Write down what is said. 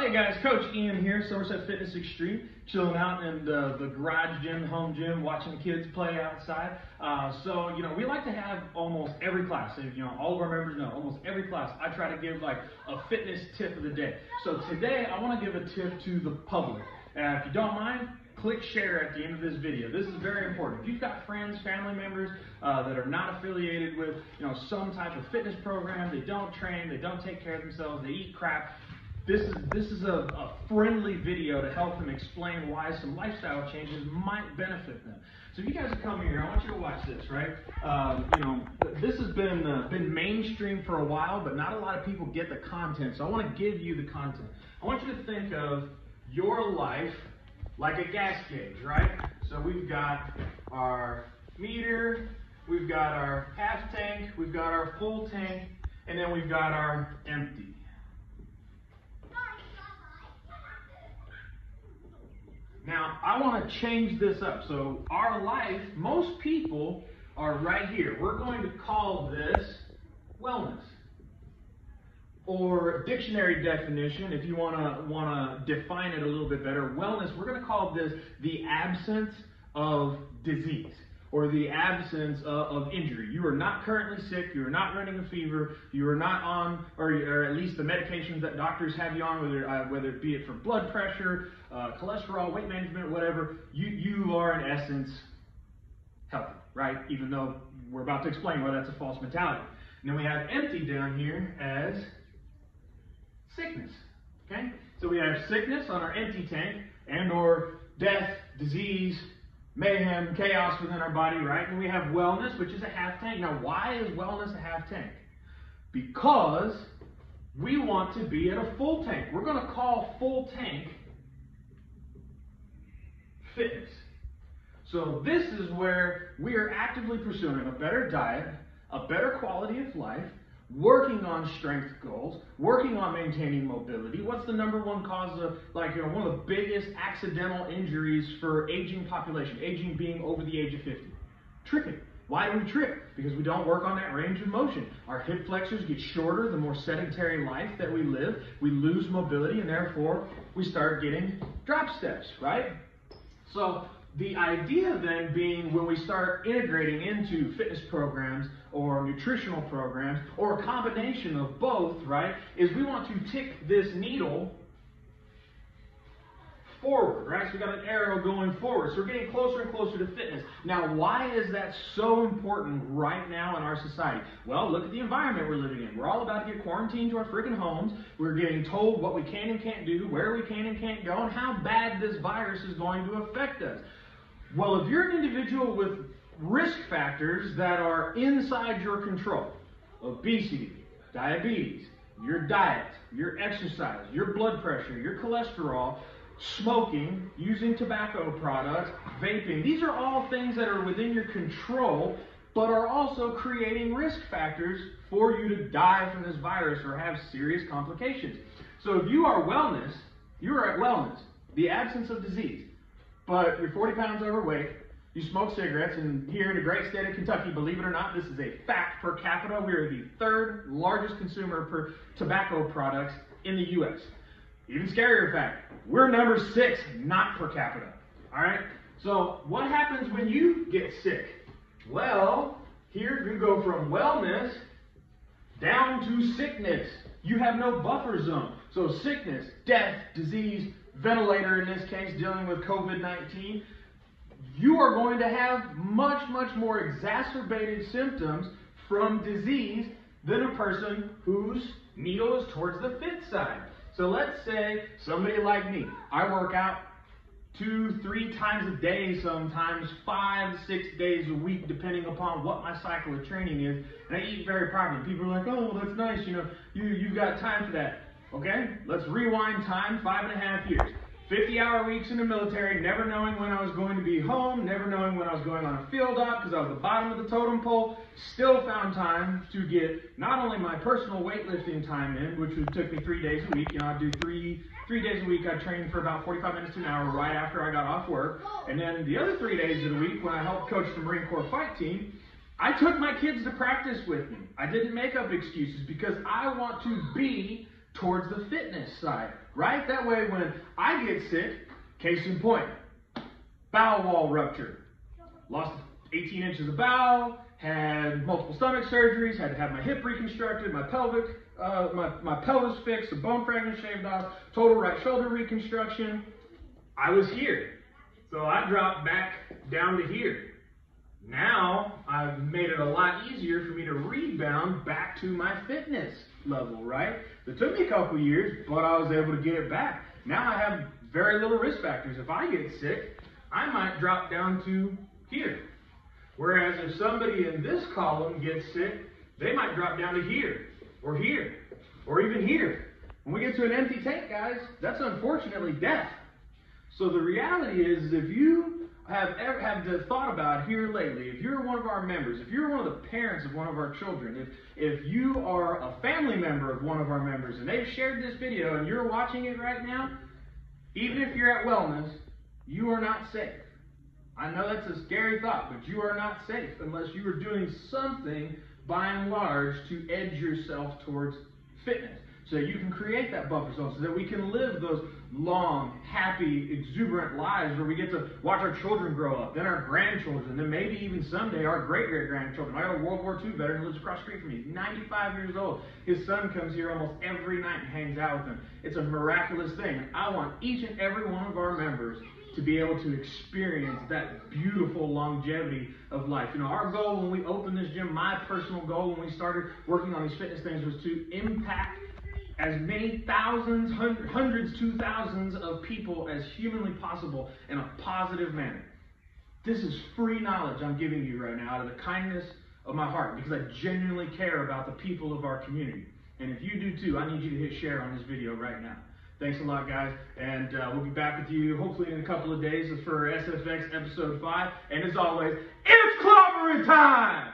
Hey guys, Coach Ian here, Somerset Fitness Extreme, chilling out in the garage gym, home gym, watching the kids play outside. So, we like to have almost every class, all of our members know, almost every class, I try to give like a fitness tip of the day. So today, I want to give a tip to the public. If you don't mind, click share at the end of this video. This is very important. If you've got friends, family members that are not affiliated with, some type of fitness program, they don't train, they don't take care of themselves, they eat crap, this is a friendly video to help them explain why some lifestyle changes might benefit them. So if you guys come here, I want you to watch this, right? This has been mainstream for a while, but not a lot of people get the content. So I want to give you the content. I want you to think of your life like a gas gauge, right? So we've got our meter, we've got our half tank, we've got our full tank, and then we've got our empty. Now, I want to change this up. So our life, most people are right here. We're going to call this wellness. Or dictionary definition, if you want to define it a little bit better, wellness, we're going to call this the absence of disease or the absence of injury. You are not currently sick, you are not running a fever, you are not on, or at least the medications that doctors have you on, whether it be it for blood pressure, cholesterol, weight management, whatever, you are in essence healthy, right? Even though we're about to explain why that's a false mentality. And then we have empty down here as sickness, okay? So we have sickness on our empty tank and or death, disease, mayhem, chaos within our body, right? And we have wellness, which is a half tank. Now, why is wellness a half tank? Because we want to be at a full tank. We're going to call full tank fitness. So this is where we are actively pursuing a better diet, a better quality of life, working on strength goals, working on maintaining mobility. What's the number one cause of, one of the biggest accidental injuries for aging population? Aging being over the age of 50. Tripping. Why do we trip? Because we don't work on that range of motion. Our hip flexors get shorter the more sedentary life that we live. We lose mobility and therefore we start getting drop steps, right? So the idea then being when we start integrating into fitness programs or nutritional programs or a combination of both, right, is we want to tick this needle forward, right? So we've got an arrow going forward. So we're getting closer and closer to fitness. Now, why is that so important right now in our society? Well, look at the environment we're living in. We're all about to get quarantined to our freaking homes. We're getting told what we can and can't do, where we can and can't go, and how bad this virus is going to affect us. Well, if you're an individual with risk factors that are inside your control, obesity, diabetes, your diet, your exercise, your blood pressure, your cholesterol, smoking, using tobacco products, vaping, these are all things that are within your control, but are also creating risk factors for you to die from this virus or have serious complications. So if you are wellness, you are at wellness, the absence of disease. But you're 40 pounds overweight, you smoke cigarettes, and here in the great state of Kentucky, believe it or not, this is a fact per capita. We are the third largest consumer per tobacco products in the U.S. Even scarier fact, we're number 6, not per capita. All right? So what happens when you get sick? Well, here you go from wellness down to sickness. You have no buffer zone. So sickness, death, disease, ventilator in this case, dealing with COVID-19, you are going to have much, much more exacerbated symptoms from disease than a person whose needle is towards the fit side. So let's say somebody like me, I work out 2-3 times a day, sometimes 5-6 days a week, depending upon what my cycle of training is, and I eat very properly. People are like, oh, well, that's nice, you've got time for that. Okay, let's rewind time 5.5 years. 50-hour weeks in the military, never knowing when I was going to be home, never knowing when I was going on a field op because I was the bottom of the totem pole, still found time to get not only my personal weightlifting time in, which took me 3 days a week. I'd do three days a week. I trained for about 45 minutes to an hour right after I got off work. And then the other 3 days of the week when I helped coach the Marine Corps fight team, I took my kids to practice with me. I didn't make up excuses because I want to be towards the fitness side, right? That way when I get sick, case in point, bowel wall rupture, lost 18 inches of bowel, had multiple stomach surgeries, had to have my hip reconstructed, my pelvis fixed, a bone fragment shaved off, total right shoulder reconstruction. I was here. So I dropped back down to here. Now I've made it a lot easier for me to rebound back to my fitness level, right? It took me a couple years, but I was able to get it back. Now I have very little risk factors. If I get sick, I might drop down to here. Whereas if somebody in this column gets sick, they might drop down to here, or even here. When we get to an empty tank, guys, that's unfortunately death. So the reality is, if you have thought about here lately, if you're one of our members, if you're one of the parents of one of our children, if you are a family member of one of our members and they've shared this video and you're watching it right now, even if you're at wellness, you are not safe. I know that's a scary thought, but you are not safe unless you are doing something by and large to edge yourself towards fitness, so that you can create that buffer zone, so that we can live those long, happy, exuberant lives where we get to watch our children grow up, then our grandchildren, then maybe even someday our great-great-grandchildren. I got a World War II veteran who lives across the street from me. He's 95 years old. His son comes here almost every night and hangs out with him. It's a miraculous thing. And I want each and every one of our members to be able to experience that beautiful longevity of life. You know, our goal when we opened this gym, my personal goal when we started working on these fitness things, was to impact as many thousands, hundreds to thousands of people as humanly possible in a positive manner. This is free knowledge I'm giving you right now out of the kindness of my heart, because I genuinely care about the people of our community. And if you do too, I need you to hit share on this video right now. Thanks a lot, guys, and we'll be back with you hopefully in a couple of days for SFX episode 5. And as always, it's clobbering time!